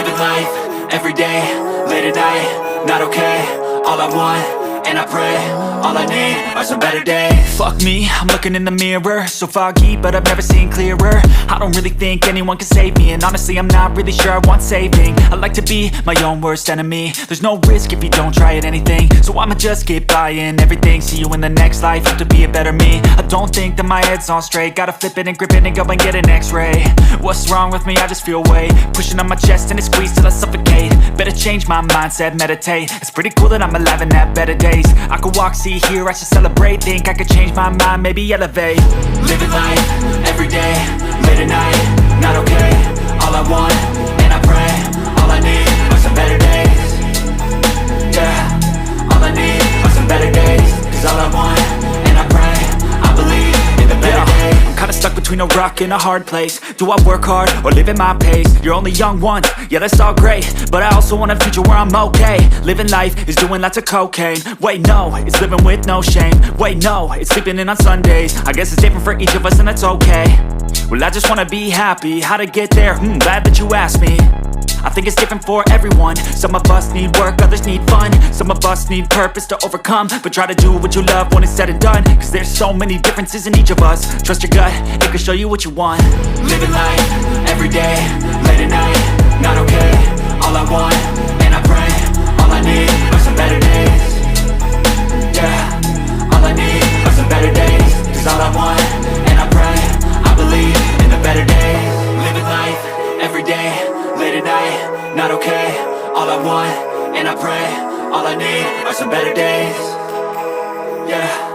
Living life, everyday, late at night, not okay. All I want, and I pray, all I need are some better days. Fuck me, I'm looking in the mirror, so foggy, but I've never seen clearer. I don't really think anyone can save me, and honestly I'm not really sure I want saving. I like to be my own worst enemy. There's no risk if you don't try at anything, so I'ma just get buying everything. See you in the next life, have to be a better me. I don't think that my head's on straight, gotta flip it and grip it and go and get an x-ray. What's wrong with me? I just feel weight pushing on my chest and it squeezes till I suffocate. Better change my mindset, meditate. It's pretty cool that I'm alive and have better days. I could walk, see, hear, I should celebrate. Think I could change my mind, maybe elevate. Living life, everyday, late at night, not okay. All I want, and I pray, all I need are some better days. Yeah, all I need are some better days. Cause all I want, and I pray, I believe in the better days. I'm kinda stuck between a rock and a hard place. Do I work hard or live at my pace? You're only young once, yeah that's all great, but I also want a future where I'm okay. Living life is doing lots of cocaine. Wait no, it's living with no shame. Wait no, it's sleeping in on Sundays. I guess it's different for each of us and that's okay. Well I just wanna be happy, how to get there? Glad that you asked me. I think it's different for everyone. Some of us need work, others need fun. Some of us need purpose to overcome. But try to do what you love when it's said and done, cause there's so many differences in each of us. Trust your gut, it can show you what you want. Living life, everyday, late at night, not okay. All I want, and I pray, all I need are some better days. Yeah, all I need are some better days. Cause all I want, and I pray, I believe in the better days. Living life, everyday, late at night, not okay. All I want, and I pray, all I need are some better days. Yeah.